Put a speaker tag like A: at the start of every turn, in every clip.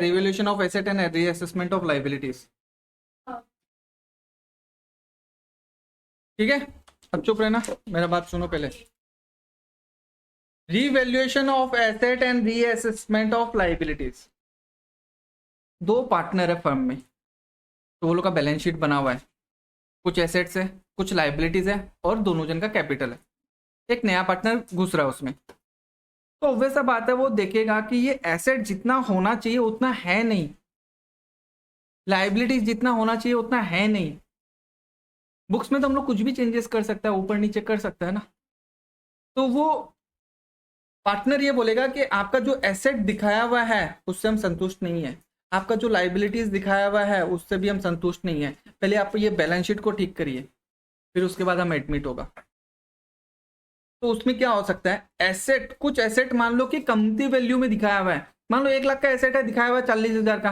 A: Revaluation of asset and reassessment of liabilities. ठीक है, अब चुप रहना, मेरा बात सुनो पहले। Revaluation of asset and reassessment of liabilities. दो पार्टनर है फर्म में, तो वो लोग का बैलेंस शीट बना हुआ है, कुछ एसेट्स है कुछ लाइबिलिटीज है और दोनों जन का कैपिटल है। एक नया पार्टनर घुस रहा है उसमें, तो वैसा बात है वो देखेगा कि ये एसेट जितना होना चाहिए उतना है नहीं, लाइबिलिटीज जितना होना चाहिए उतना है नहीं। बुक्स में तो हम लोग कुछ भी चेंजेस कर सकता है, ऊपर नीचे कर सकता है ना। तो वो पार्टनर ये बोलेगा कि आपका जो एसेट दिखाया हुआ है उससे हम संतुष्ट नहीं है, आपका जो लाइबिलिटीज दिखाया हुआ है उससे भी हम संतुष्ट नहीं है, पहले आप ये बैलेंस शीट को ठीक करिए, फिर उसके बाद हम एडमिट होगा। तो उसमें क्या हो सकता है, एसेट, कुछ एसेट मान लो कि कमती वैल्यू में दिखाया हुआ है, मान लो 1 लाख का एसेट है, दिखाया हुआ है 40,000 का।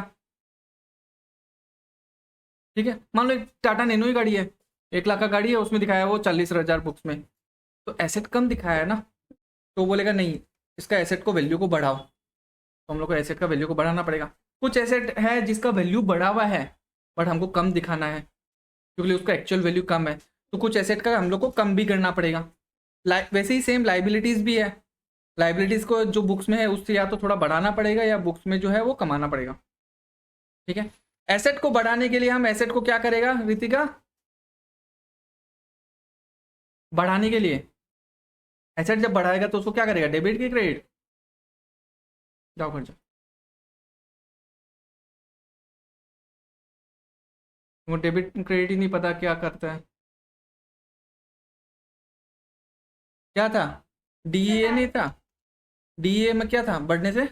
A: ठीक है, मान लो एक टाटा नैनो ही गाड़ी है, 1 लाख का गाड़ी है, उसमें दिखाया वो 40,000 बुक्स में, तो एसेट कम दिखाया है ना। तो बोलेगा नहीं, इसका एसेट को वैल्यू को बढ़ाओ, तो हम लोग को एसेट का वैल्यू को बढ़ाना पड़ेगा। कुछ एसेट है जिसका वैल्यू बढ़ा हुआ है बट हमको कम दिखाना है क्योंकि उसका एक्चुअल वैल्यू कम है, तो कुछ एसेट का हम लोग को कम भी करना पड़ेगा। वैसे ही सेम लाइबिलिटीज भी है, लाइबिलिटीज को जो बुक्स में है उससे या तो थोड़ा बढ़ाना पड़ेगा या बुक्स में जो है वो कमाना पड़ेगा। ठीक है, एसेट को बढ़ाने के लिए हम एसेट को क्या करेगा रितिका, बढ़ाने के लिए एसेट जब बढ़ाएगा तो उसको क्या करेगा, डेबिट की क्रेडिट, जाओ घर जाओ। वो डेबिट क्रेडिट ही नहीं पता क्या करता है, क्या था, डीए नहीं था, डीए में क्या था बढ़ने से,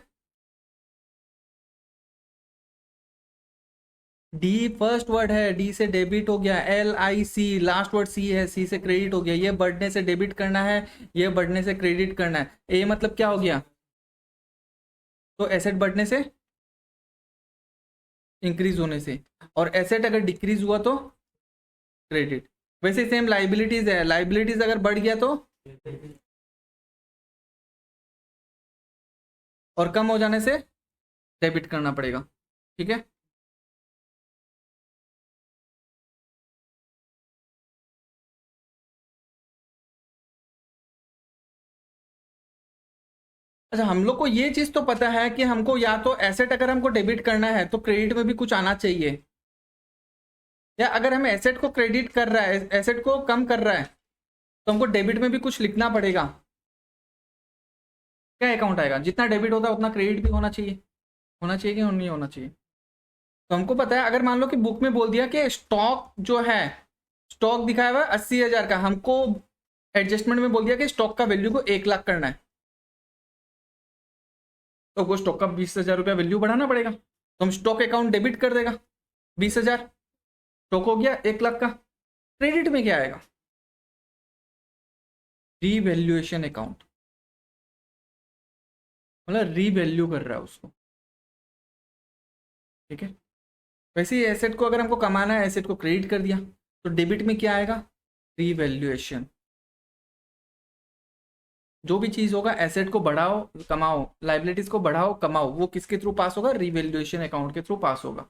A: डी फर्स्ट वर्ड है, डी से डेबिट हो गया, L I C last word C है, सी से क्रेडिट हो गया, ये बढ़ने से डेबिट करना है, ये बढ़ने से क्रेडिट करना है, ए मतलब क्या हो गया, तो एसेट बढ़ने से इंक्रीज होने से, और एसेट अगर डिक्रीज हुआ तो क्रेडिट। वैसे सेम लाइबिलिटीज है, लाइबिलिटीज अगर बढ़ गया तो और कम हो जाने से डेबिट करना पड़ेगा। ठीक है, अच्छा हम लोग को ये चीज तो पता है कि हमको या तो एसेट अगर हमको डेबिट करना है तो क्रेडिट में भी कुछ आना चाहिए, या अगर हमें एसेट को क्रेडिट कर रहा है, एसेट को कम कर रहा है तो हमको डेबिट में भी कुछ लिखना पड़ेगा। क्या अकाउंट आएगा, जितना डेबिट होता है उतना क्रेडिट भी होना चाहिए, होना चाहिए कि नहीं होना चाहिए। तो हमको पता है अगर मान लो कि बुक में बोल दिया कि स्टॉक जो है, स्टॉक दिखाया हुआ है 80,000 का, हमको एडजस्टमेंट में बोल दिया कि स्टॉक का वैल्यू को 1 लाख करना है, तो वो स्टॉक का 20,000 रुपया वैल्यू बढ़ाना पड़ेगा, तो हम स्टॉक अकाउंट डेबिट कर देगा 20,000, स्टॉक हो गया 1 लाख का। क्रेडिट में क्या आएगा, रीवैल्यूएशन अकाउंट, मतलब रीवैल्यू कर रहा है उसको। ठीक है, वैसे ही एसेट को अगर हमको कमाना है, एसेट को क्रेडिट कर दिया, तो डेबिट में क्या आएगा, रीवैल्यूएशन। जो भी चीज होगा एसेट को बढ़ाओ कमाओ, लाइबिलिटीज को बढ़ाओ कमाओ, वो किसके थ्रू पास होगा, रीवैल्यूएशन अकाउंट के थ्रू पास होगा,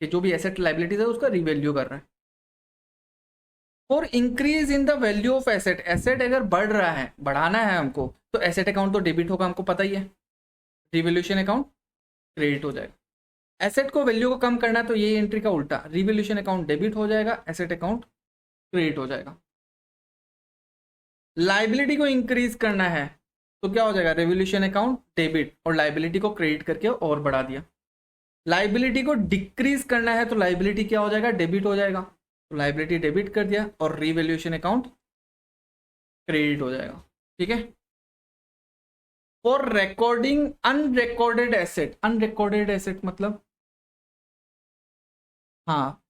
A: कि जो भी एसेट लाइबिलिटीज है उसका रीवैल्यू कर रहा है। For increase in the value of asset, asset अगर बढ़ रहा है, बढ़ाना है हमको, तो एसेट अकाउंट तो डेबिट होगा, हमको पता ही है, रिवैल्यूएशन अकाउंट क्रेडिट हो जाएगा। एसेट को वैल्यू को कम करना है तो ये एंट्री का उल्टा, रिवैल्यूएशन अकाउंट डेबिट हो जाएगा, एसेट अकाउंट क्रेडिट हो जाएगा। लाइबिलिटी को इंक्रीज करना है तो क्या हो जाएगा, रिवैल्यूएशन अकाउंट डेबिट, और लाइबिलिटी को क्रेडिट करके और बढ़ा दिया। लाइबिलिटी को डिक्रीज करना है तो लाइबिलिटी क्या हो जाएगा, डेबिट हो जाएगा, तो लाइबिलिटी डेबिट कर दिया और रिवैल्यूएशन अकाउंट क्रेडिट हो जाएगा। ठीक है, for recording unrecorded asset, unrecorded asset मतलब हाँ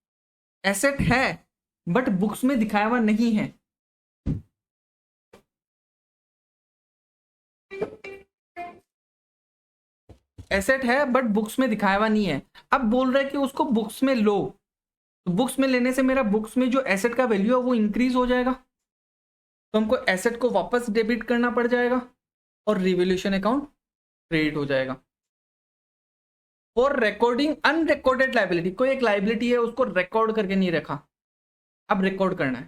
A: एसेट है बट बुक्स में दिखाया हुआ नहीं है, एसेट है बट बुक्स में दिखाया हुआ नहीं है, अब बोल रहा है कि उसको बुक्स में लो, तो बुक्स में लेने से मेरा बुक्स में जो एसेट का वैल्यू है वो इंक्रीज हो जाएगा, तो हमको एसेट को वापस डेबिट करना पड़ जाएगा और रिवैल्यूएशन अकाउंट क्रेडिट हो जाएगा। फॉर रिकॉर्डिंग अनरिकॉर्डेड लाइबिलिटी, कोई एक लाइबिलिटी है उसको रिकॉर्ड करके नहीं रखा, अब रिकॉर्ड करना है,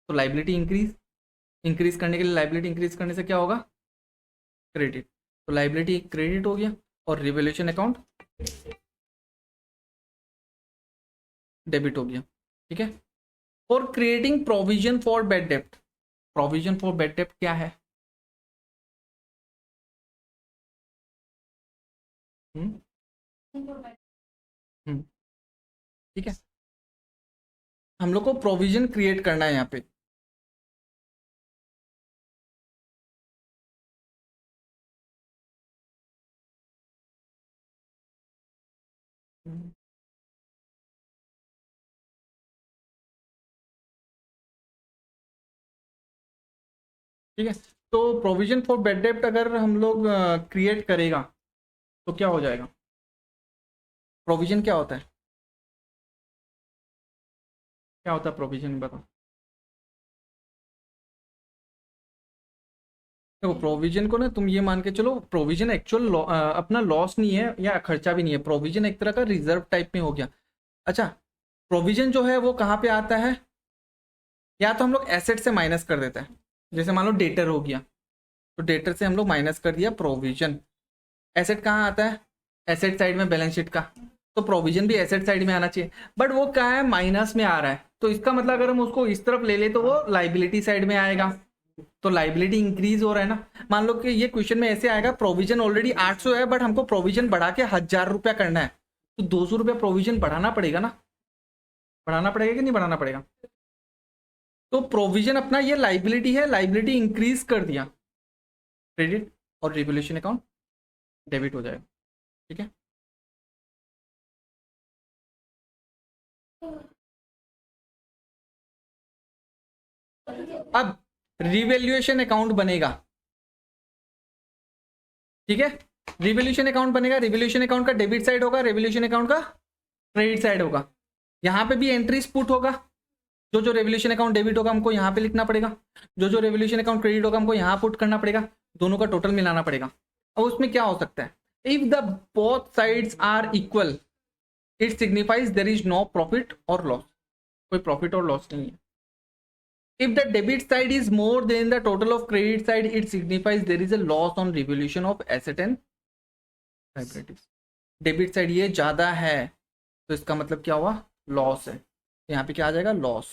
A: तो लाइबिलिटी इंक्रीज करने के लिए, लाइबिलिटी इंक्रीज करने से क्या होगा, क्रेडिट, तो लाइबिलिटी क्रेडिट हो गया और रिवैल्यूएशन अकाउंट डेबिट हो गया, ठीक है। For creating provision for bad डेप्ट, प्रोविजन फॉर बैड डेप्ट क्या है, हम्म ठीक है, हम लोग को प्रोविजन क्रिएट करना है यहाँ पे, ठीक है। तो प्रोविजन फॉर बैड डेप्ट अगर हम लोग क्रिएट करेगा तो क्या हो जाएगा, प्रोविजन क्या होता है, क्या होता है प्रोविजन बताओ। देखो प्रोविजन को ना तुम ये मान के चलो, प्रोविजन एक्चुअल अपना लॉस नहीं है या खर्चा भी नहीं है, प्रोविजन एक तरह का रिजर्व टाइप में हो गया। अच्छा, प्रोविजन जो है वो कहाँ पे आता है, या तो हम लोग एसेट से माइनस कर देते हैं, जैसे मान लो डेटर हो गया, तो डेटर से हम लोग माइनस कर दिया प्रोविजन। एसेट कहाँ आता है, एसेट साइड में बैलेंस शीट का, तो प्रोविजन भी एसेट साइड में आना चाहिए, बट वो क्या है माइनस में आ रहा है, तो इसका मतलब अगर हम उसको इस तरफ ले ले तो वो लाइबिलिटी साइड में आएगा, तो लाइबिलिटी इंक्रीज हो रहा है ना। मान लो कि ये क्वेश्चन में ऐसे आएगा, प्रोविजन ऑलरेडी 800 है बट हमको प्रोविजन बढ़ा के 1000 रुपया करना है, तो 200 रुपया प्रोविजन बढ़ाना पड़ेगा ना, बढ़ाना पड़ेगा कि नहीं बढ़ाना पड़ेगा। तो प्रोविजन अपना ये लाइबिलिटी है, लाइबिलिटी इंक्रीज कर दिया, क्रेडिट और रिवैल्यूएशन अकाउंट डेबिट हो जाएगा, ठीक है। अब रिवैल्यूएशन अकाउंट बनेगा, ठीक है, रिवैल्यूएशन अकाउंट बनेगा, रिवैल्यूएशन अकाउंट का डेबिट साइड होगा, रिवैल्यूएशन अकाउंट का क्रेडिट साइड होगा, यहां पे भी एंट्रीज पुट होगा, जो जो रेवोल्यूशन अकाउंट डेबिट होगा हमको यहाँ पे लिखना पड़ेगा, जो जो रेवोल्यूशन अकाउंट क्रेडिट होगा हमको यहाँ पुट करना पड़ेगा, दोनों का टोटल मिलाना पड़ेगा। अब उसमें क्या हो सकता है, if the both sides are equal it signifies there is no profit और लॉस, कोई प्रॉफिट और लॉस नहीं है। If the debit side is more than the total of credit side it signifies there is a loss on revolution of asset and liabilities. Debit side ये ज्यादा है तो इसका मतलब क्या हुआ, लॉस है, यहाँ पे क्या आ जाएगा, लॉस।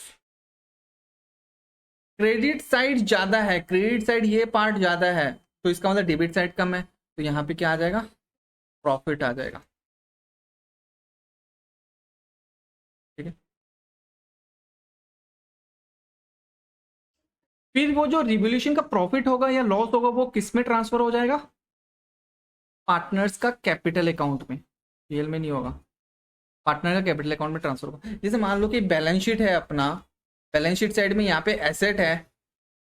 A: क्रेडिट साइड ज्यादा है, क्रेडिट साइड ये पार्ट ज्यादा है तो इसका मतलब डेबिट साइड कम है, तो यहाँ पे क्या आ जाएगा, प्रॉफिट आ जाएगा, ठीक है। फिर वो जो रिवोल्यूशन का प्रॉफिट होगा या लॉस होगा वो किस में ट्रांसफर हो जाएगा, पार्टनर्स का कैपिटल अकाउंट में, पीएल में नहीं होगा, पार्टनर का कैपिटल अकाउंट में ट्रांसफर होगा। जैसे मान लो कि बैलेंस शीट है अपना, बैलेंस शीट साइड में यहाँ पे एसेट है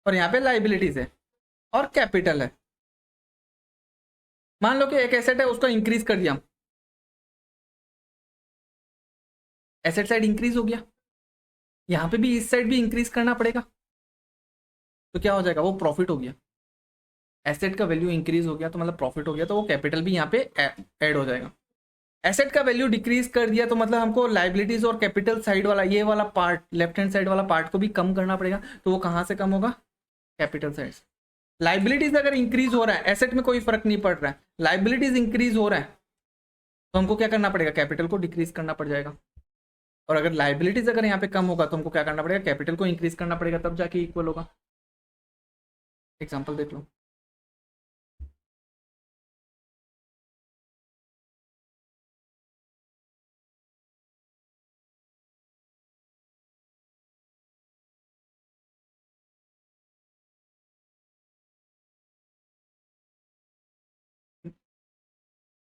A: और यहाँ पे लाइबिलिटीज है और कैपिटल है। मान लो कि एक एसेट है उसको इंक्रीज कर दिया, एसेट साइड इंक्रीज हो गया, यहाँ पे भी इस साइड भी इंक्रीज करना पड़ेगा, तो क्या हो जाएगा, वो प्रॉफिट हो गया। एसेट का वैल्यू इंक्रीज हो गया तो मतलब प्रॉफिट हो गया, तो वो कैपिटल भी यहाँ पे ऐड हो जाएगा। एसेट का वैल्यू डिक्रीज कर दिया तो मतलब हमको लाइबिलिटीज और कैपिटल साइड वाला ये वाला पार्ट, लेफ्ट हैंड साइड वाला पार्ट को भी कम करना पड़ेगा, तो वो कहाँ से कम होगा, कैपिटल साइड से। लाइबिलिटीज अगर इंक्रीज हो रहा है, एसेट में कोई फर्क नहीं पड़ रहा है, लाइबिलिटीज इंक्रीज हो रहा है तो हमको क्या करना पड़ेगा, कैपिटल को डिक्रीज करना पड़ जाएगा। और अगर लाइबिलिटीज अगर यहाँ पे कम होगा तो हमको क्या करना पड़ेगा, कैपिटल को इंक्रीज करना पड़ेगा, तब जाके इक्वल होगा। एग्जाम्पल देख लो,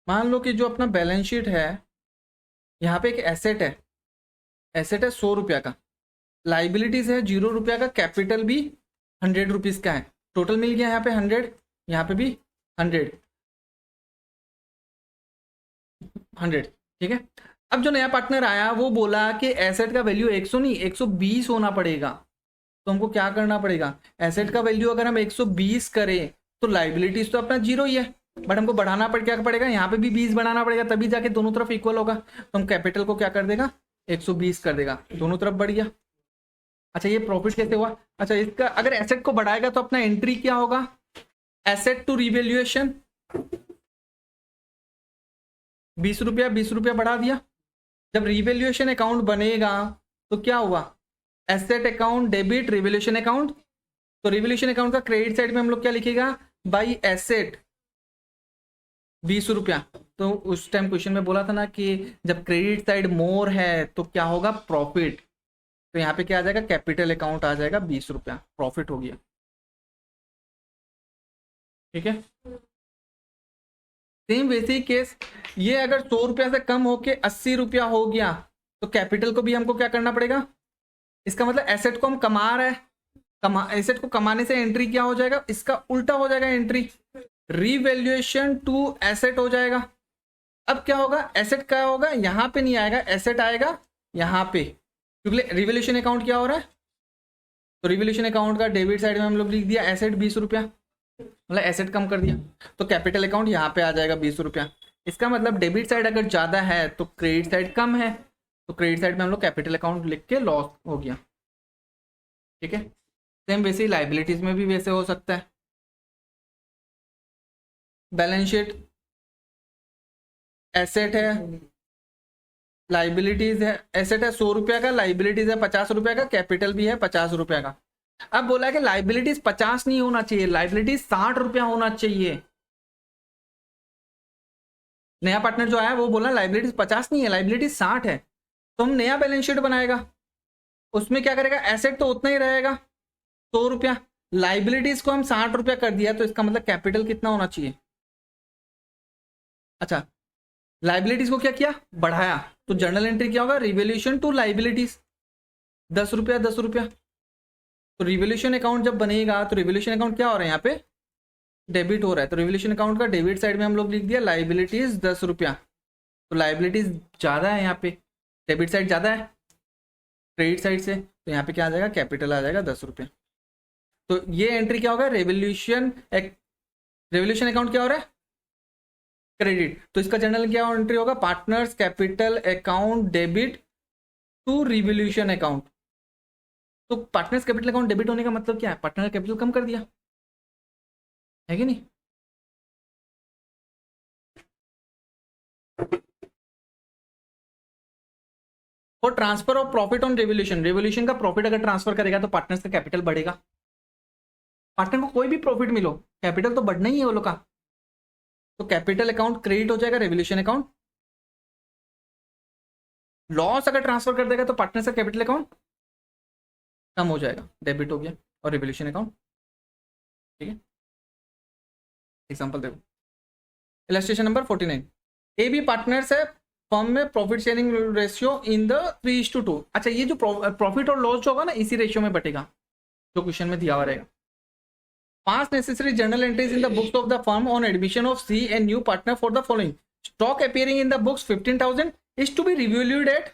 A: मान लो कि जो अपना बैलेंस शीट है, यहाँ पे एक एसेट है 100 रुपया का, लाइबिलिटीज है 0 रुपया का, कैपिटल भी 100 रुपीज का है, टोटल मिल गया यहाँ पे 100, यहाँ पे भी 100, ठीक है। अब जो नया पार्टनर आया वो बोला कि एसेट का वैल्यू 100 नहीं 120 होना पड़ेगा, तो हमको क्या करना पड़ेगा, एसेट का वैल्यू अगर हम 120 करें तो लाइबिलिटीज तो अपना 0 ही है, बट हमको बढ़ाना क्या पड़ेगा, यहाँ पे भी 20 बढ़ाना पड़ेगा, तभी जाके दोनों तरफ इक्वल होगा। तो हम कैपिटल को क्या कर देगा, 120 कर देगा, दोनों तरफ बढ़ गया। अच्छा ये प्रॉफिट कैसे हुआ, अच्छा इसका अगर एसेट को बढ़ाएगा तो अपना एंट्री क्या होगा, एसेट टू रिवैल्यूएशन, 20 रुपया बढ़ा दिया। जब रिवैल्यूएशन अकाउंट बनेगा तो क्या हुआ, asset account debit revaluation account. तो रिवैल्यूएशन अकाउंट का क्रेडिट साइड में हम लोग क्या लिखेगा, बाई एसेट 20 रुपया। तो उस टाइम क्वेश्चन में बोला था ना कि जब क्रेडिट साइड मोर है तो क्या होगा, प्रॉफिट। तो यहाँ पे क्या आ जाएगा, कैपिटल अकाउंट आ जाएगा 20 रुपया, प्रॉफिट हो गया। ठीक है, सेम वैसे ही केस, ये अगर 100 रुपया से कम होके 80 रुपया हो गया तो कैपिटल को भी हमको क्या करना पड़ेगा, इसका मतलब एसेट को हम कमा रहे हैं, एसेट को कमाने से एंट्री क्या हो जाएगा, इसका उल्टा हो जाएगा, एंट्री रिवैल्यूएशन टू एसेट हो जाएगा। अब क्या होगा, एसेट क्या होगा, यहां पे नहीं आएगा, एसेट आएगा यहां पे, क्योंकि रिवैल्यूएशन अकाउंट क्या हो रहा है, तो रिवैल्यूएशन अकाउंट का डेबिट साइड में हम लोग लिख दिया एसेट 20 रुपया, मतलब एसेट कम कर दिया, तो कैपिटल अकाउंट यहाँ पे आ जाएगा 20 रुपया। इसका मतलब डेबिट साइड अगर ज्यादा है तो क्रेडिट साइड कम है, तो क्रेडिट साइड में हम लोग कैपिटल अकाउंट लिख के लॉस हो गया। ठीक है, सेम वैसे ही लाइबिलिटीज में भी वैसे हो सकता है। बैलेंस शीट एसेट है, लाइबिलिटीज है, एसेट है 100 रुपया का, लाइबिलिटीज है 50 रुपया का, कैपिटल भी है 50 रुपया का। अब बोला है कि लाइबिलिटीज 50 नहीं होना चाहिए, लाइबिलिटीज 60 रुपया होना चाहिए। नया पार्टनर जो आया वो बोला लाइबिलिटीज 50 नहीं है, लाइबिलिटीज 60 है। तो हम नया बैलेंस शीट बनाएगा, उसमें क्या करेगा, एसेट तो उतना ही रहेगा 100 रुपया, लाइबिलिटीज को हम 60 रुपया कर दिया, तो इसका मतलब कैपिटल कितना होना चाहिए। अच्छा लाइबिलिटीज को क्या किया, बढ़ाया, तो जर्नल एंट्री क्या होगा, रिवैल्यूएशन टू लाइबिलिटीज 10 रुपया 10 रुपया। तो रिवैल्यूएशन अकाउंट जब बनेगा तो रिवैल्यूएशन अकाउंट क्या हो रहा है, यहाँ पे डेबिट हो रहा है, तो रिवैल्यूएशन अकाउंट का डेबिट साइड में हम लोग लिख दिया लाइबिलिटीज 10 रुपया। तो लाइबिलिटीज ज्यादा है यहाँ पे, डेबिट साइड ज्यादा है क्रेडिट साइड से, तो यहाँ पे क्या आ जाएगा, कैपिटल आ जाएगा 10 रुपया। तो ये एंट्री क्या होगा, रिवैल्यूएशन अकाउंट क्या हो रहा है, क्रेडिट, तो इसका जनरल क्या एंट्री होगा, partners capital account debit to revaluation account. तो पार्टनर्स कैपिटल अकाउंट डेबिट होने का मतलब क्या है, पार्टनर कैपिटल कम कर दिया है कि नहीं। और transfer of profit on revolution, revolution का प्रॉफिट अगर ट्रांसफर करेगा तो पार्टनर्स का कैपिटल बढ़ेगा। पार्टनर को कोई भी प्रॉफिट मिलो, कैपिटल तो बढ़ना ही है वो लोग का, तो कैपिटल अकाउंट क्रेडिट हो जाएगा, रिवॉल्यूशन अकाउंट। लॉस अगर ट्रांसफर कर देगा तो पार्टनर्स का कैपिटल अकाउंट कम हो जाएगा, डेबिट हो गया, और रिवॉल्यूशन अकाउंट। ठीक है, एग्जांपल देखो, illustration number 49, A B partners है फर्म में, profit sharing ratio in the 3:2। अच्छा ये जो प्रॉफिट और लॉस जो होगा ना इसी रेशियो में बटेगा जो क्वेश्चन में दिया हुआ रहेगा। Pass necessary journal entries in the books of the firm on admission of C and new partner for the following, stock appearing in the books 15,000 is to be revalued at,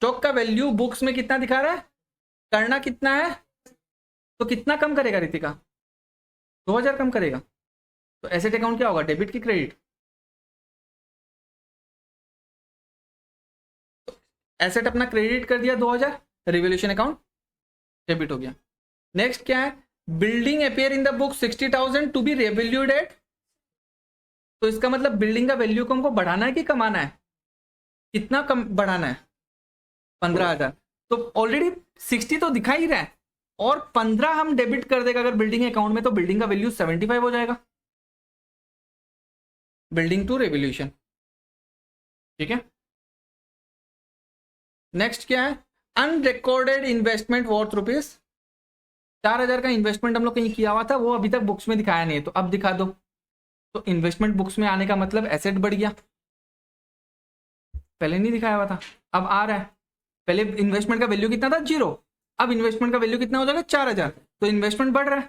A: stock का value books में कितना दिखा रहा है, करना कितना है, तो कितना कम करेगा रितिका, 2000 कम करेगा। तो एसेट अकाउंट क्या होगा, डेबिट की क्रेडिट, एसेट अपना क्रेडिट कर दिया 2000, रिवैल्यूएशन अकाउंट डेबिट हो गया। नेक्स्ट क्या है, building appear in the book 60,000 to be revalued at, तो इसका मतलब बिल्डिंग का वैल्यू को हमको बढ़ाना है कि कमाना है, कितना कम बढ़ाना है, 15,000। तो ऑलरेडी 60 तो दिखा ही रहा है, और 15 हम डेबिट कर देगा अगर बिल्डिंग अकाउंट में, तो बिल्डिंग का वैल्यू 75 हो जाएगा, बिल्डिंग टू रिवैल्यूएशन। ठीक है, नेक्स्ट क्या है, अनरिकॉर्डेड इन्वेस्टमेंट वर्थ ₹4,000 का इन्वेस्टमेंट हम लोग कहीं किया हुआ था, वो अभी तक बुक्स में दिखाया नहीं है, तो अब दिखा दो। तो इन्वेस्टमेंट बुक्स में आने का मतलब एसेट बढ़ गया, पहले नहीं दिखाया हुआ था अब आ रहा है। पहले इन्वेस्टमेंट का वैल्यू कितना था, 0, अब इन्वेस्टमेंट का वैल्यू कितना हो जाएगा, 4,000, तो इन्वेस्टमेंट बढ़ रहा है,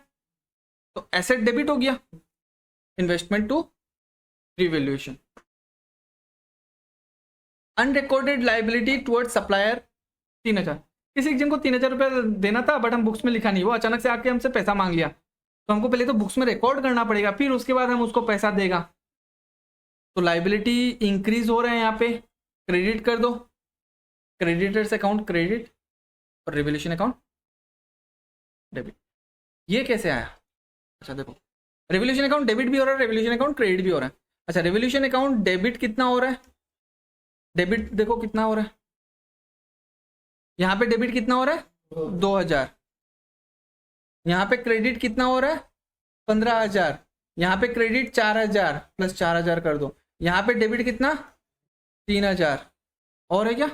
A: तो एसेट डेबिट हो गया, investment to revaluation. Unrecorded liability towards supplier 3,000, किसी जिनको 3,000 रुपये देना था बट हम बुक्स में लिखा नहीं, वो अचानक से आके हमसे पैसा मांग लिया, तो हमको पहले तो बुक्स में रिकॉर्ड करना पड़ेगा, फिर उसके बाद हम उसको पैसा देगा। तो लाइबिलिटी इंक्रीज हो रहे हैं यहाँ पे, क्रेडिट कर दो, क्रेडिटर्स अकाउंट क्रेडिट और रिवोल्यूशन अकाउंट डेबिट। ये कैसे आया? अच्छा देखो, रिवोल्यूशन अकाउंट डेबिट भी हो रहा है, रिवोल्यूशन अकाउंट क्रेडिट भी हो रहा है। अच्छा, रिवोल्यूशन अकाउंट डेबिट कितना हो रहा है? डेबिट देखो कितना हो रहा है, यहाँ पे डेबिट कितना हो रहा है 2000, यहाँ पे क्रेडिट कितना हो रहा है 15,000, यहाँ पे क्रेडिट 4,000 प्लस 4,000 कर दो, यहाँ पे डेबिट कितना 3,000। और है क्या?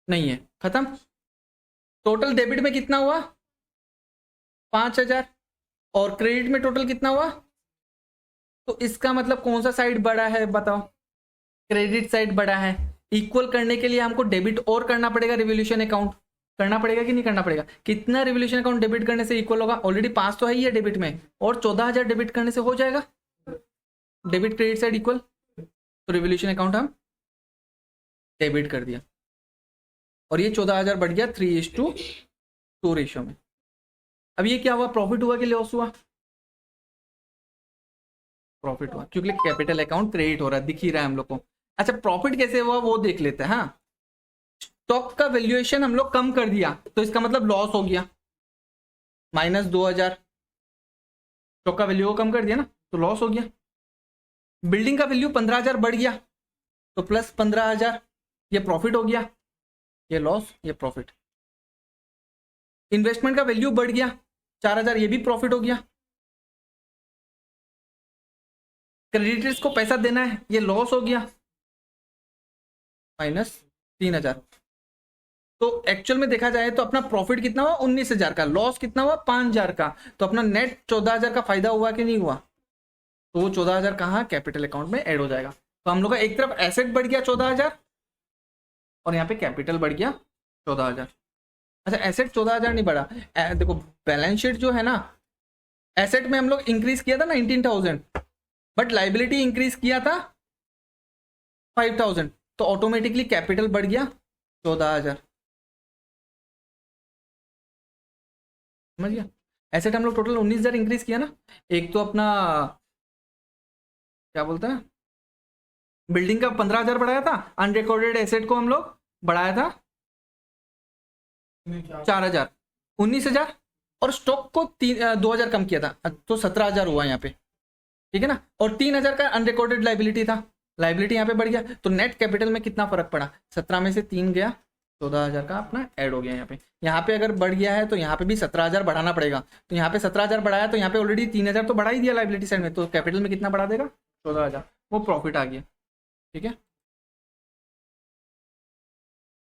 A: नहीं है, खत्म। टोटल डेबिट में कितना हुआ 5,000 और क्रेडिट में टोटल कितना हुआ? तो इसका मतलब कौन सा साइड बड़ा है बताओ? क्रेडिट साइड बड़ा है। इक्वल करने के लिए हमको डेबिट और करना पड़ेगा, रिवोल्यूशन अकाउंट करना पड़ेगा कि नहीं करना पड़ेगा? कितना रिवोल्यूशन अकाउंट डेबिट करने से इक्वल होगा? ऑलरेडी 5 तो है ही है डेबिट में, और 14,000 डेबिट करने से हो जाएगा डेबिट क्रेडिट साइड इक्वल। तो रिवोल्यूशन अकाउंट हम डेबिट कर दिया और ये 14,000 बढ़ गया 3:2 रेशियो में। अब ये क्या हुआ, प्रॉफिट हुआ कि लॉस हुआ? प्रॉफिट हुआ, क्योंकि कैपिटल अकाउंट क्रेडिट हो रहा है, दिख ही रहा है हम लोग को। अच्छा, प्रॉफिट कैसे हुआ वो देख लेते हैं। हाँ, स्टॉक का वैल्यूएशन हम लोग कम कर दिया तो इसका मतलब लॉस हो गया, -2,000। स्टॉक का वैल्यू कम कर दिया ना तो लॉस हो गया। बिल्डिंग का वैल्यू 15,000 बढ़ गया तो प्लस 15,000, ये प्रॉफिट हो गया, ये लॉस ये प्रॉफिट। इन्वेस्टमेंट का वैल्यू बढ़ गया 4,000, ये भी प्रॉफिट हो गया। क्रेडिटर्स को पैसा देना है, ये लॉस हो गया, -3,000। तो एक्चुअल में देखा जाए तो अपना प्रॉफिट कितना हुआ 19,000 का, लॉस कितना हुआ 5,000 का, तो अपना नेट 14,000 का फायदा हुआ कि नहीं हुआ? तो वो 14,000 कहाँ कैपिटल अकाउंट में ऐड हो जाएगा। तो हम लोग का एक तरफ एसेट बढ़ गया 14,000 और यहाँ पे कैपिटल बढ़ गया 14,000। अच्छा, एसेट 14,000 नहीं बढ़ा, देखो बैलेंस शीट जो है ना, एसेट में हम लोग इंक्रीज किया था 19,000, बट लाइबिलिटी इंक्रीज किया था 5,000, तो ऑटोमेटिकली कैपिटल बढ़ गया 14,000। समझ गया? एसेट हम लोग टोटल 19,000 इंक्रीज किया ना। एक तो अपना क्या बोलते हैं, बिल्डिंग का 15,000 बढ़ाया था, अनरिकॉर्डेड एसेट को हम लोग बढ़ाया था 4,000, 19,000, और स्टॉक को 2,000 कम किया था तो 17,000 हुआ यहाँ पे, ठीक है ना। और 3,000 का अनरिकॉर्डेड लाइबिलिटी था, लाइबिलिटी यहाँ पे बढ़ गया, तो नेट कैपिटल में कितना फर्क पड़ा, 17 में से 3 गया, 14,000 का अपना ऐड हो गया यहाँ पे। यहाँ पे अगर बढ़ गया है तो यहाँ पे भी 17,000 बढ़ाना पड़ेगा, तो यहाँ पे 17,000 बढ़ाया तो यहाँ पे ऑलरेडी 3,000 तो बढ़ा ही दिया लाइबिलिटी साइड में, तो कैपिटल में कितना बढ़ा देगा 14,000, वो प्रॉफिट आ गया। ठीक है,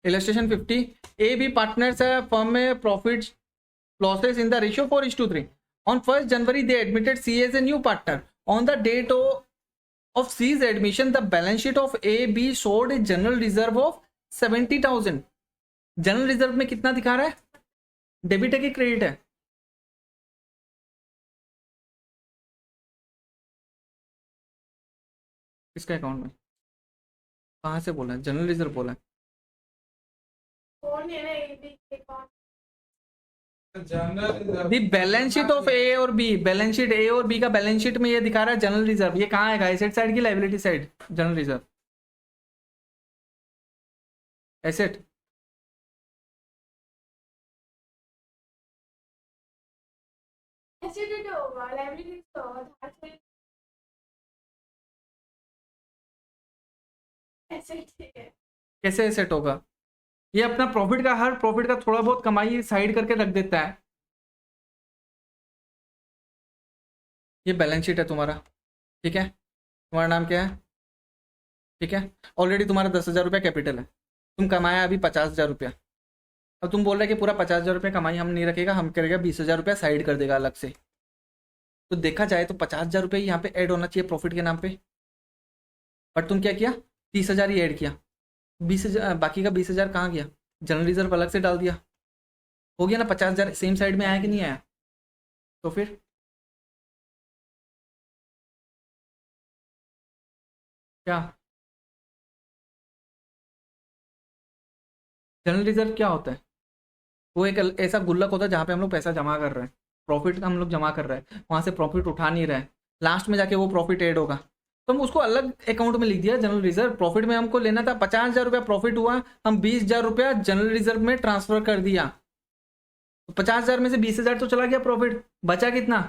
A: इलस्ट्रेशन 50, ए बी पार्टनर्स है फर्म में, profit losses in the ratio 4:3। On 1st January they admitted C as a new partner. On the date of C's admission, the balance sheet of A B showed a general reserve of 70,000। General reserve में कितना दिखा रहा है, debit है कि credit है? किसके account में, कहाँ से बोला है जनरल रिजर्व बोला है? दी बैलेंस शीट ऑफ ए और बी, बैलेंस शीट ए और बी का बैलेंस शीट में ये दिखा रहा है जनरल रिजर्व। ये कहाँ है, एसेट साइड की liability side? General reserve asset. कैसे एसेट होगा? ये अपना प्रॉफिट का, हर प्रॉफिट का थोड़ा बहुत कमाई साइड करके रख देता है। ये बैलेंस शीट है तुम्हारा, ठीक है, तुम्हारा नाम क्या है, ठीक है, ऑलरेडी तुम्हारा 10,000 रुपया कैपिटल है, तुम कमाया अभी 50,000 रुपया। अब तुम बोल रहे कि पूरा 50,000 रुपया कमाई हम नहीं रखेगा, हम करेगा 20,000 रुपया साइड कर देगा अलग से। तो देखा जाए तो 50,000 रुपये यहाँ पे ऐड होना चाहिए प्रॉफिट के नाम पे, बट तुम क्या किया 30,000 ही ऐड किया, 20,000 बाकी का 20,000 कहाँ गया, जनरल रिजर्व अलग से डाल दिया, हो गया ना 50,000 सेम साइड में आया कि नहीं आया? तो फिर क्या, जनरल रिजर्व क्या होता है? वो एक ऐसा गुल्लक होता है जहाँ पे हम लोग पैसा जमा कर रहे हैं, प्रॉफिट हम लोग जमा कर रहे हैं, वहां से प्रॉफिट उठा नहीं रहे हैं, लास्ट में जाके वो प्रॉफिट ऐड होगा, तो हम उसको अलग अकाउंट में लिख दिया जनरल रिजर्व। प्रॉफिट में हमको लेना था 50,000 रुपया प्रॉफिट हुआ, हम 20,000 रुपया जनरल रिजर्व में ट्रांसफर कर दिया, तो 50,000 में से 20,000 तो चला गया प्रॉफिट, बचा कितना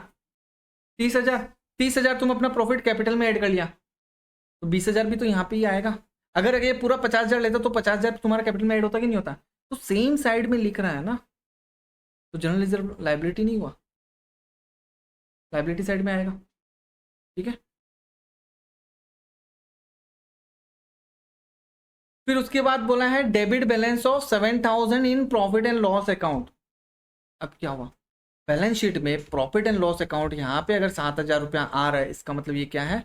A: 30,000। 30,000 तुम अपना प्रॉफिट कैपिटल में ऐड कर लिया, तो 20,000 भी तो यहाँ पे ही आएगा। अगर ये पूरा 50,000 लेता तो 50,000 तुम्हारा कैपिटल में ऐड होता कि नहीं होता, तो सेम साइड में लिख रहा है ना, तो जनरल रिजर्व लाइबिलिटी नहीं हुआ, लाइबिलिटी साइड में आएगा। ठीक है, फिर उसके बाद बोला है debit balance of 7,000 in profit and loss account. अब क्या हुआ, बैलेंस शीट में प्रॉफिट एंड लॉस अकाउंट यहाँ पे अगर 7,000 रुपया आ रहा है, इसका मतलब ये क्या है,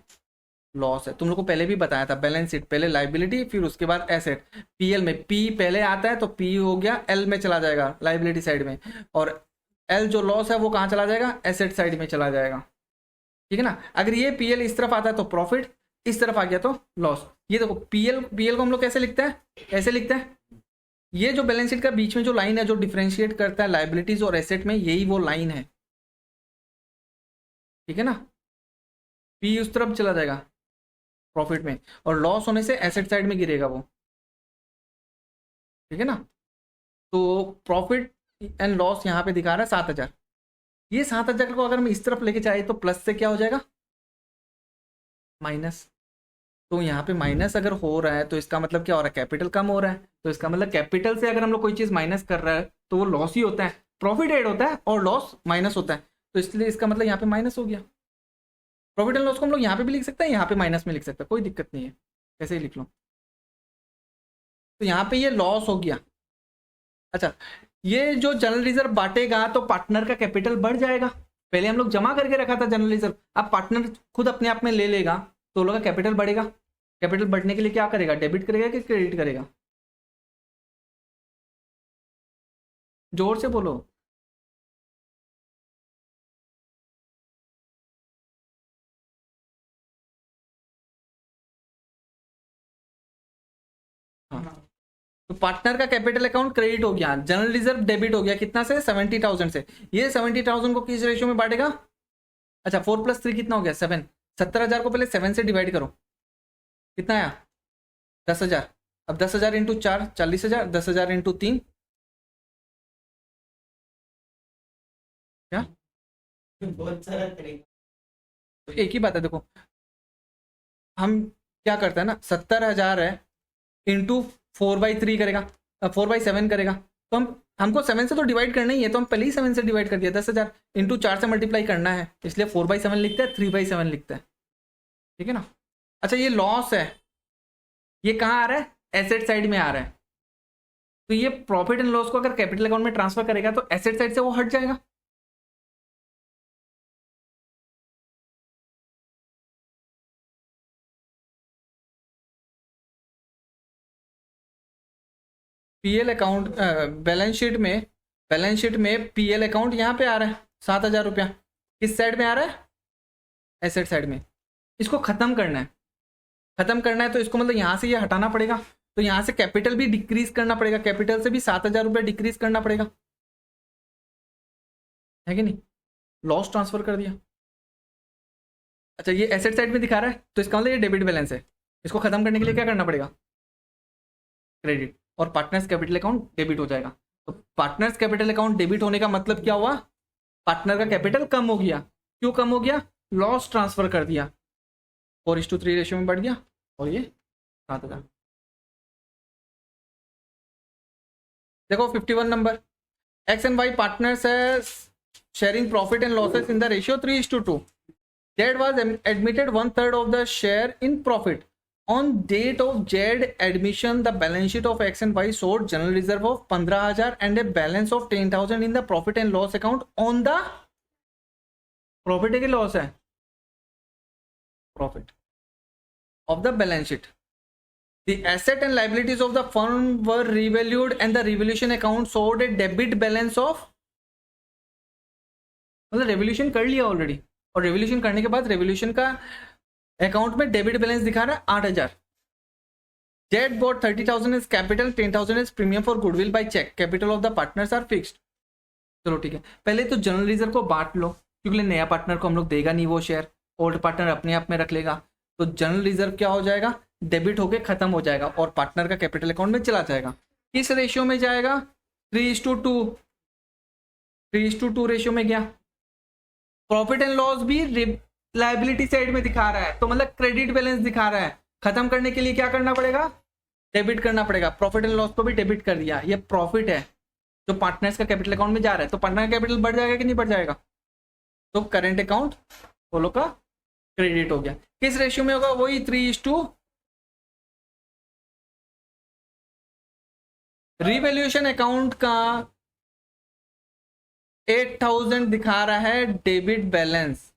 A: लॉस है। तुम लोग को पहले भी बताया था, बैलेंस शीट पहले लाइबिलिटी फिर उसके बाद एसेट। पीएल में पी पहले आता है तो पी हो गया, एल में चला जाएगा लाइबिलिटी साइड में, और एल जो लॉस है वो कहाँ चला जाएगा, एसेट साइड में चला जाएगा। ठीक है ना, अगर ये पीएल इस तरफ आता है तो प्रॉफिट, इस तरफ आ गया तो लॉस। ये देखो पीएल को हम लोग कैसे लिखते हैं, ऐसे लिखते हैं, ये जो बैलेंस शीट का बीच में जो लाइन है जो डिफरेंशिएट करता है लाइबिलिटीज और एसेट में, यही वो लाइन है। ठीक है ना, पी उस तरफ चला जाएगा प्रॉफिट में, और लॉस होने से एसेट साइड में गिरेगा वो। ठीक है ना, तो प्रॉफिट एंड लॉस यहाँ पे दिखा रहा है 7,000। ये 7,000 को अगर हम इस तरफ लेके जाए तो प्लस से क्या हो जाएगा, माइनस। तो यहाँ पे माइनस अगर हो रहा है तो इसका मतलब क्या हो रहा है, कैपिटल कम हो रहा है, तो इसका मतलब कैपिटल से अगर हम लोग कोई चीज़ माइनस कर रहा है तो वो लॉस ही होता है, प्रॉफिट ऐड होता है और लॉस माइनस होता है, तो इसलिए इसका मतलब यहाँ पे माइनस हो गया। प्रॉफिट एंड लॉस को हम लोग यहाँ पे भी लिख सकते हैं, यहाँ पे माइनस में लिख सकते हैं, कोई दिक्कत नहीं है, कैसे ही लिख लो। तो यहाँ पे ये लॉस हो गया। अच्छा, ये जो जनरल रिजर्व बांटेगा तो पार्टनर का कैपिटल बढ़ जाएगा, पहले हम लोग जमा करके रखा था जनरल रिजर्व, अब पार्टनर खुद अपने आप में ले लेगा तो लोग का कैपिटल बढ़ेगा। कैपिटल बढ़ने के लिए क्या करेगा, डेबिट करेगा कि क्रेडिट करेगा, जोर से बोलो। हाँ, तो पार्टनर का कैपिटल अकाउंट क्रेडिट हो गया, जनरल रिजर्व डेबिट हो गया, कितना से 70,000 से। ये 70,000 को किस रेशियो में बांटेगा, अच्छा 4+3 कितना हो गया 7। 70,000 को पहले 7 से डिवाइड करो, कितना आया 10,000। अब 10,000 इंटू 4 40,000, 10,000 इंटू 3 क्या,
B: बहुत सारा तरीका।
A: तो एक ही बात है। देखो हम क्या करते हैं ना, 70,000 है इंटू 4/3 करेगा, 4/7 करेगा, तो हमको 7 से तो डिवाइड करना ही है, तो हम पहले ही 7 से डिवाइड कर दिया। 10,000 इंटू 4 से मल्टीप्लाई करना है, इसलिए 4/7 लिखते हैं, 3/7 लिखते हैं। ठीक है ना। अच्छा, ये लॉस है, ये कहाँ आ रहा है, एसेट साइड में आ रहा है, तो ये प्रॉफिट एंड लॉस को अगर कैपिटल अकाउंट में ट्रांसफर करेगा तो एसेट साइड से वो हट जाएगा। पीएल अकाउंट बैलेंस शीट में पीएल अकाउंट यहाँ पे आ रहा है 7,000 रुपया, किस साइड में आ रहा है, एसेट साइड में। इसको खत्म करना है, तो इसको मतलब यहाँ से ये हटाना पड़ेगा, तो यहाँ से कैपिटल भी डिक्रीज करना पड़ेगा, कैपिटल से भी 7,000 रुपया डिक्रीज करना पड़ेगा, है कि नहीं। लॉस ट्रांसफर कर दिया। अच्छा, ये एसेट साइड में दिखा रहा है तो इसका मतलब ये डेबिट बैलेंस है, इसको खत्म करने के लिए क्या करना पड़ेगा, क्रेडिट, और पार्टनर्स कैपिटल अकाउंट डेबिट हो जाएगा। तो पार्टनर्स कैपिटल अकाउंट डेबिट होने का मतलब क्या हुआ, पार्टनर का कैपिटल कम हो गया। क्यों कम हो गया, लॉस ट्रांसफर कर दिया, 4:3 रेशियो में बढ़ गया, और ये 7,000। देखो 51 नंबर, एक्स एंड वाई पार्टनर्स है sharing profit and losses in the ratio 3:2. Z was admitted 1/3 of the share in profit. On date of Z admission, the balance sheet of X and Y showed general reserve of 15,000 and a balance of 10,000 in the profit and loss account on the profit के loss है, profit of the balance sheet. The asset and liabilities of the firm were revalued and the revaluation account showed a debit balance of, मतलब revolution कर लिया already, और revolution करने के बाद revolution का अकाउंट में डेबिट बैलेंस दिखा रहा है 8,000। Z bought 30,000 is capital, 10,000 is premium for goodwill by cheque, capital of the partners are fixed. चलो ठीक है, पहले तो जनरल रिजर्व को बांट लो, क्योंकि नया पार्टनर को हम लोग देगा नहीं वो शेयर, ओल्ड पार्टनर अपने आप में रख लेगा। तो जनरल रिजर्व क्या हो जाएगा, डेबिट होके खत्म हो जाएगा और पार्टनर का कैपिटल अकाउंट में चला जाएगा। किस रेशियो में जाएगा, 3:2, 3:2 रेशियो में गया। प्रॉफिट एंड लॉस भी लाइबिलिटी साइड में दिखा रहा है, तो मतलब क्रेडिट बैलेंस दिखा रहा है। खत्म करने के लिए क्या करना पड़ेगा, डेबिट करना पड़ेगा। प्रॉफिट एंड लॉस को भी डेबिट कर दिया, ये प्रॉफिट है जो पार्टनर्स का कैपिटल अकाउंट में जा रहा है, तो पार्टनर का कैपिटल बढ़ जाएगा कि नहीं बढ़ जाएगा, तो करेंट अकाउंट फॉलो का क्रेडिट हो गया। किस रेशियो में होगा, वही 3:2। रिवैल्यूएशन अकाउंट का 8,000 दिखा रहा है डेबिट बैलेंस,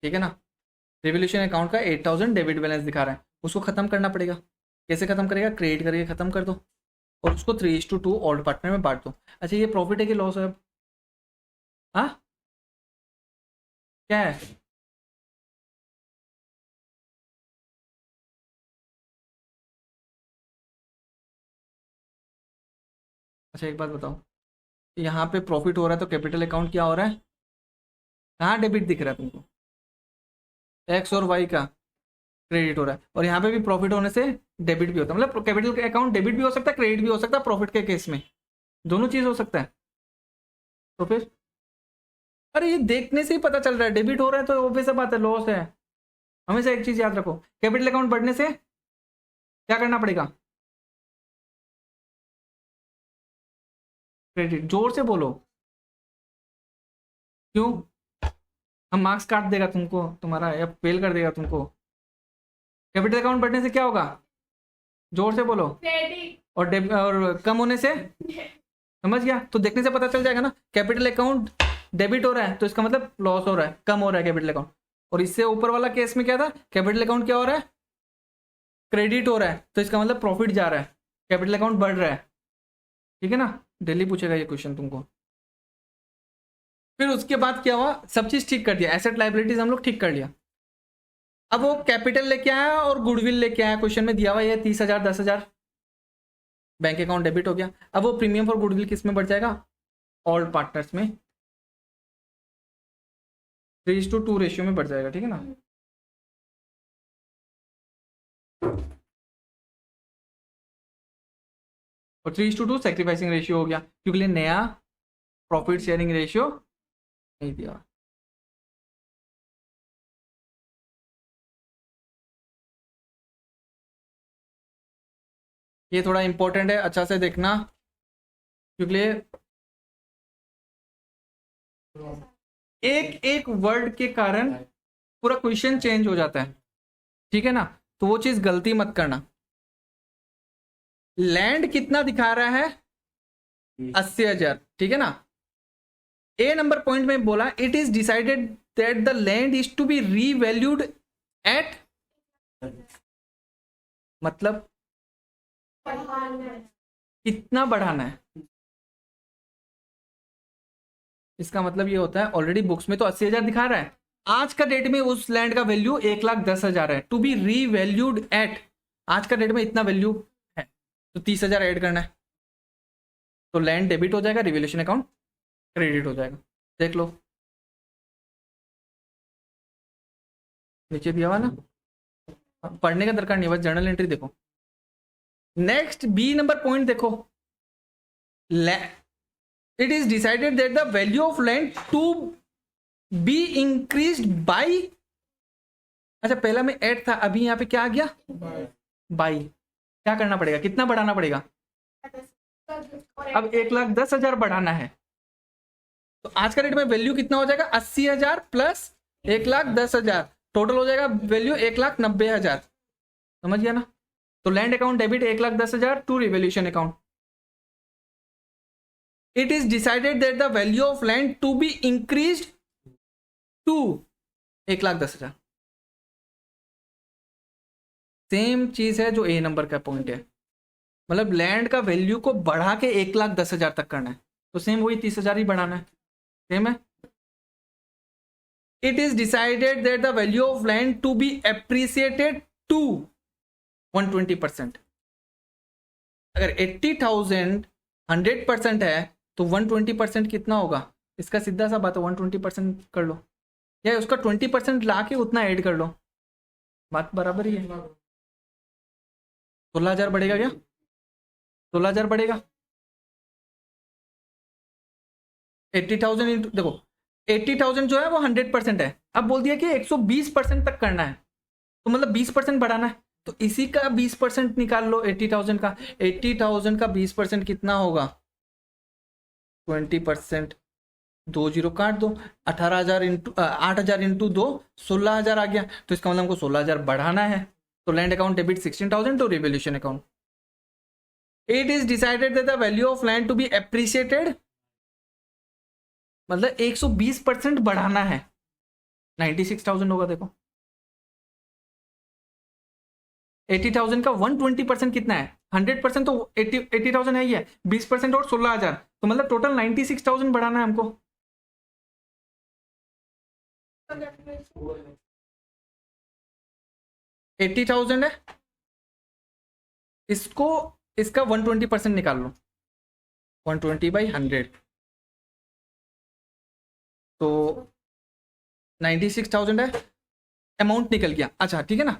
A: ठीक है ना। रिवैल्यूएशन अकाउंट का 8,000 डेबिट बैलेंस दिखा रहा है, उसको खत्म करना पड़ेगा। कैसे खत्म करेगा, क्रिएट करके खत्म कर दो और उसको 3:2 ऑल्ड पार्टनर में बांट दो। अच्छा ये प्रॉफिट है कि लॉस है अब, हाँ क्या है, अच्छा एक बात बताओ, यहाँ पे प्रॉफिट हो रहा है तो कैपिटल अकाउंट क्या हो रहा है, कहाँ डेबिट दिख रहा है तुमको, एक्स और वाई का क्रेडिट हो रहा है, और यहाँ पे भी प्रॉफिट होने से डेबिट भी होता है। मतलब कैपिटल अकाउंट डेबिट भी हो सकता है, क्रेडिट भी हो सकता है, प्रॉफिट के केस में दोनों चीज हो सकता है। तो फिर अरे ये देखने से ही पता चल रहा है, डेबिट हो रहा है तो ऑब्वियस बात है लॉस है। हमेशा एक चीज याद रखो, कैपिटल अकाउंट बढ़ने से क्या करना पड़ेगा, क्रेडिट। जोर से बोलो, क्यों, हम मार्क्स काट देगा तुमको तुम्हारा, या फेल कर देगा तुमको। कैपिटल अकाउंट बढ़ने से क्या होगा, जोर से बोलो, और कम होने से, समझ गया। तो देखने से पता चल जाएगा ना, कैपिटल अकाउंट डेबिट हो रहा है तो इसका मतलब लॉस हो रहा है, कम हो रहा है कैपिटल अकाउंट। और इससे ऊपर वाला केस में क्या था, कैपिटल अकाउंट क्या हो रहा है, क्रेडिट हो रहा है, तो इसका मतलब प्रॉफिट जा रहा है, कैपिटल अकाउंट बढ़ रहा है, ठीक है ना। डेली पूछेगा ये क्वेश्चन तुमको। फिर उसके बाद क्या हुआ, सब चीज ठीक कर दिया, एसेट लाइबिलिटीज हम लोग ठीक कर लिया। अब वो कैपिटल लेके आया और गुडविल लेके आया, क्वेश्चन में दिया हुआ ये 30,000 10,000, बैंक अकाउंट डेबिट हो गया। अब वो प्रीमियम फॉर गुडविल किस में बढ़ जाएगा, ऑल पार्टनर्स में 3:2 रेशियो में बढ़ जाएगा, ठीक है ना। और 3:2 सेक्रीफाइसिंग रेशियो हो गया, क्योंकि नया प्रॉफिट शेयरिंग रेशियो नहीं दिया। ये थोड़ा इंपॉर्टेंट है, अच्छा से देखना, क्योंकि एक एक वर्ड के कारण पूरा क्वेश्चन चेंज हो जाता है, ठीक है ना। तो वो चीज गलती मत करना। लैंड कितना दिखा रहा है, 80,000, ठीक है ना। ए नंबर पॉइंट में बोला, it is decided that the land is to be revalued at, मतलब कितना बढ़ाना है, इसका मतलब ये होता है ऑलरेडी बुक्स में तो 80,000 दिखा रहा है, आज का डेट में उस लैंड का वैल्यू 1,10,000 है, टू बी रीवैल्यूड एट, आज का डेट में इतना वैल्यू है, तो 30,000 ऐड करना है, तो लैंड डेबिट हो जाएगा, रिवैल्यूएशन अकाउंट क्रेडिट हो जाएगा। देख लो नीचे दिया हुआ ना, पढ़ने का दरकार नहीं, बस जर्नल एंट्री देखो। नेक्स्ट बी नंबर पॉइंट देखो, it is decided that the value of land to be increased by, अच्छा पहला में एट था, अभी यहां पे क्या आ गया, बाई। क्या करना पड़ेगा, कितना बढ़ाना पड़ेगा, अब 1,10,000 बढ़ाना है, तो आज का रेट में वैल्यू कितना हो जाएगा, 80,000 प्लस 1,10,000, टोटल हो जाएगा वैल्यू 1,90,000, समझ गया ना। तो land account debit 1,10,000 to revaluation account. It is decided that the value of land to be increased to 1,10,000, same चीज है जो ए नंबर का पॉइंट है, मतलब लैंड का वैल्यू को बढ़ा के 1,10,000 तक करना है, तो सेम वही 30,000 ही बढ़ाना है, सेम है। It is decided that the value of land to be appreciated to 120%, अगर 80,000 100% है तो 120% कितना होगा? इसका सीधा सा बात है, 120% कर लो या उसका 20% ला के उतना ऐड कर लो, बात बराबर ही है। 16,000 बढ़ेगा क्या? 16,000 बढ़ेगा। 80,000 इंटू, देखो 80,000 जो है वो 100% है, अब बोल दिया कि 120% तक करना है, तो मतलब 20% बढ़ाना है, तो इसी का 20% निकाल लो 80,000 का। 80,000 का 20% कितना होगा? 20%, 2 जीरो काट दो, 18,000 इंटू 8,000 इंटू 2 16,000 आ गया, तो इसका मतलब हमको 16,000 बढ़ाना है। तो land account debit 16,000 to revolution account. It is decided that the value of land to be appreciated, मतलब 120% बढ़ाना है, 96,000 होगा। देखो 80,000 का 120% कितना है? 100% तो 80,000 है ही है, 20% और 16,000, तो मतलब टोटल 96,000 बढ़ाना है हमको। 80,000 है, इसको इसका 120% निकाल लो, 120/100, तो 96,000 है, अमाउंट निकल गया। अच्छा ठीक है ना,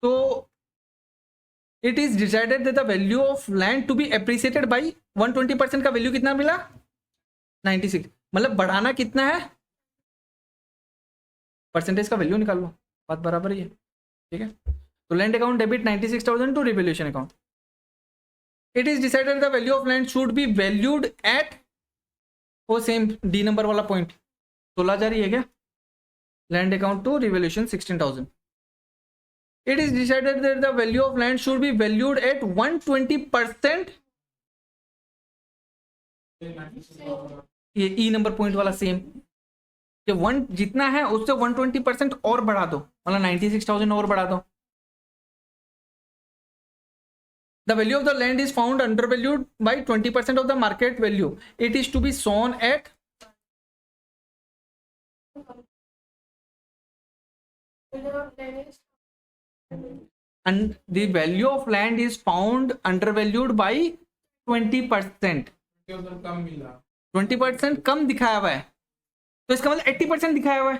A: तो it is decided that the value of land to be appreciated by 120% का वैल्यू कितना मिला? 96, मतलब बढ़ाना कितना है? परसेंटेज का वैल्यू निकाल लो, बात बराबर ही है। ठीक है, तो land account debit 96,000 to revolution account. It is decided the value of land should be valued eight, वो सेम डी नंबर वाला पॉइंट, 16,000 ही है क्या? Land account to revolution 16,000। It is decided that the value of land should be valued at 120%, ये ई number point वाला same, कि 1 जितना है उससे 120% और बढ़ा दो, मतलब 96,000 और बढ़ा दो। The value of the land is found undervalued by 20% of the market value. It is to be shown at, and the value of land is found undervalued by 20%। 20% कम दिखाया हुआ है, तो इसका मतलब 80% दिखाया हुआ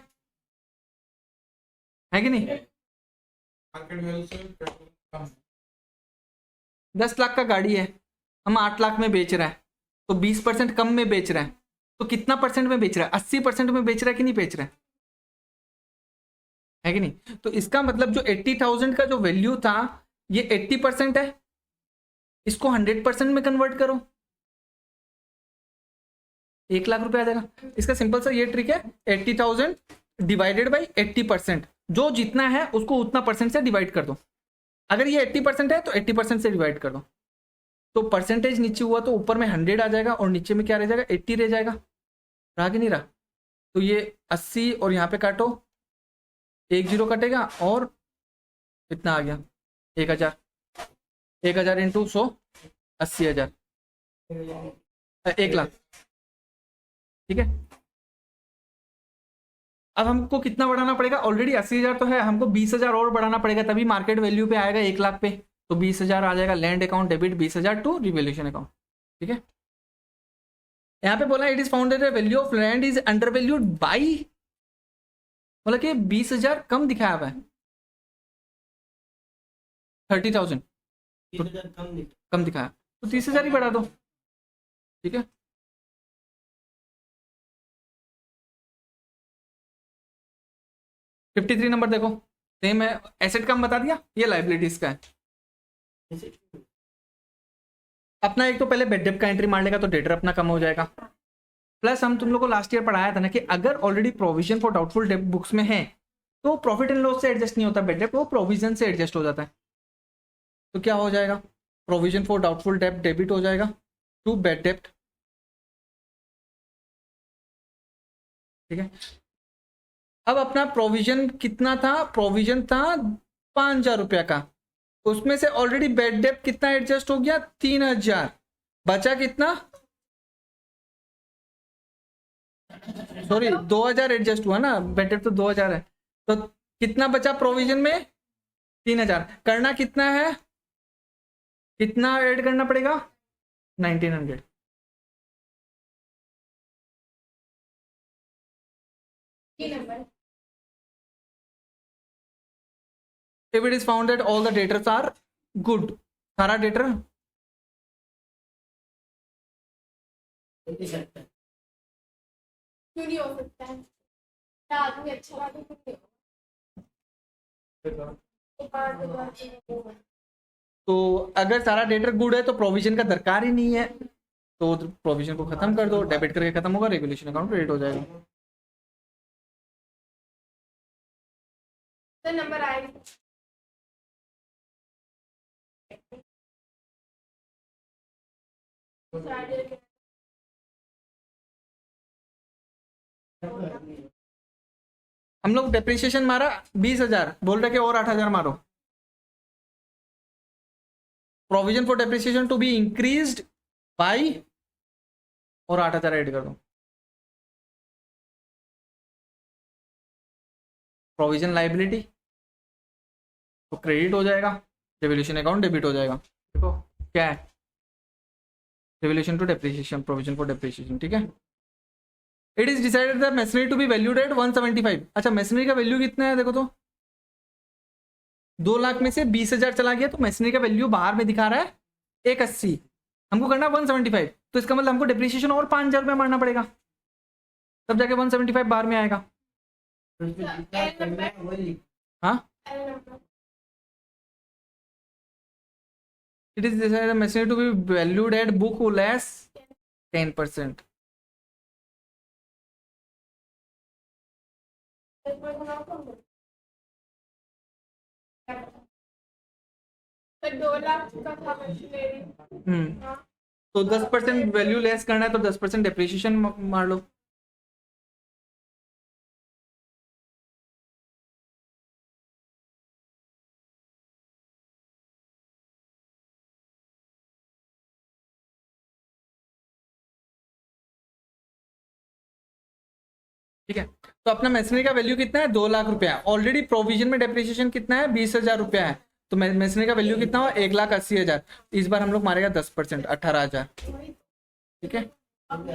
A: है कि नहीं? 10 लाख का गाड़ी है, हम 8 लाख में बेच रहे हैं, तो 20% कम में बेच रहे हैं, तो कितना परसेंट में बेच रहा है? 80% में बेच रहा है कि नहीं बेच रहा है कि नहीं? तो इसका मतलब जो 80,000 का जो वैल्यू था ये 80% है, इसको 100% में कन्वर्ट करो, 1 लाख रुपए आ जाएगा। इसका सिंपल सा ये ट्रिक है, 80,000 डिवाइडेड बाई 80%, जो जितना है उसको उतना परसेंट से डिवाइड कर दो। अगर ये 80% है तो 80% से डिवाइड कर दो, तो परसेंटेज नीचे हुआ तो ऊपर में 100 आ जाएगा और नीचे में क्या रह जाएगा? 80 रह जाएगा। रहा कि नहीं रहा? तो ये 80 और यहाँ पे काटो, 1 जीरो कटेगा और कितना आ गया? 1,000, 1,000 इंटू 100, 80,000, 1 लाख। ठीक है, अब हमको कितना बढ़ाना पड़ेगा? ऑलरेडी 80,000 तो है, हमको 20,000 और बढ़ाना पड़ेगा, तभी मार्केट वैल्यू पे आएगा 1 लाख पे, तो 20,000 आ जाएगा। Land account debit 20,000 to revolution account. ठीक है, यहाँ पे बोला it is found that value of land is under valued by, मतलब कि 20,000 कम दिखाया हुआ है, 30,000 कम दिखाया, तो 30,000 ही बढ़ा दो। ठीक है, $53 नंबर देखो, सेम है, एसेट कम बता दिया, ये लाइबिलिटीज का है। अपना एक तो पहले बेड डेप्ट का एंट्री मार लेगा तो डेटर अपना कम हो जाएगा, प्लस हम तुम लोग को लास्ट ईयर पढ़ाया था ना कि अगर ऑलरेडी प्रोविजन फॉर डाउटफुल डेप्ट बुक्स में है तो प्रॉफिट एंड लॉस से एडजस्ट नहीं होता बेड डेप्ट, वो प्रोविजन से एडजस्ट हो जाता है। तो क्या हो जाएगा? प्रोविजन फॉर डाउटफुल डेप्ट डेबिट हो जाएगा टू बेड डेप्ट। ठीक है, अब अपना प्रोविजन कितना था? प्रोविजन था 5,000 रुपया का, उसमें से ऑलरेडी बेड डेप्ट कितना एडजस्ट हो गया? 3,000, बचा कितना? सॉरी 2,000 एडजस्ट हुआ ना, बेड डेप्ट तो 2,000 है, तो कितना बचा प्रोविजन में? 3,000। करना कितना है? कितना ऐड करना पड़ेगा? 1900।
C: ये number
A: If it is found that all the daters are good, सारा डेटर
B: हो भी सकता है।
C: क्यों नहीं हो सकता है? क्या आदमी अच्छा बात है, क्यों नहीं होगा? एक बार दो बार तीन बार।
A: तो अगर सारा डेटर गुड है तो प्रोविजन का दरकार ही नहीं है, तो प्रोविजन को खत्म कर दो, डेबिट करके खत्म होगा, रेगुलेशन अकाउंट क्रेडिट हो जाएगा।
C: तो नंबर आएगा
A: हम लोग डेप्रिसिएशन मारा 20,000, बोल रहे कि और 8,000 मारो। Provision for depreciation to be increased by और 8,000 ऐड कर दो। प्रोविजन लाइबिलिटी तो क्रेडिट हो जाएगा, रेवोल्यूशन अकाउंट डेबिट हो जाएगा। देखो क्या है, revolution to depreciation, provision for depreciation, ठीक है। It is decided the machinery to be valued at 175। अच्छा मशीनरी का वैल्यू कितना है देखो तो, 2 लाख में से 20,000 चला गया तो मशीनरी का वैल्यू बाहर में दिखा रहा है 180, हमको करना 175, तो इसका मतलब हमको डेप्रिसिएशन और 5,000 रुपया मारना पड़ेगा, तब जाके 175 बाहर में आएगा।
B: तो इसमें जितना करना है वही।
A: हाँ, it is decided the machinery to be valued at book less 10%।
C: तो 2 लाख का था मशीनरी। हाँ,
A: तो 10% वैल्यू लेस करना है तो 10% डेप्रिसिएशन मार लो। ठीक है, तो अपना मशीनरी का वैल्यू कितना है? 2 लाख रुपया। ऑलरेडी प्रोविजन में डेप्रिसिएशन कितना है? 20,000 रुपया है, तो मशीनरी का वैल्यू कितना हो? 1,80,000। इस बार हम लोग मारेगा 10%, 18,000। ठीक है।
B: अब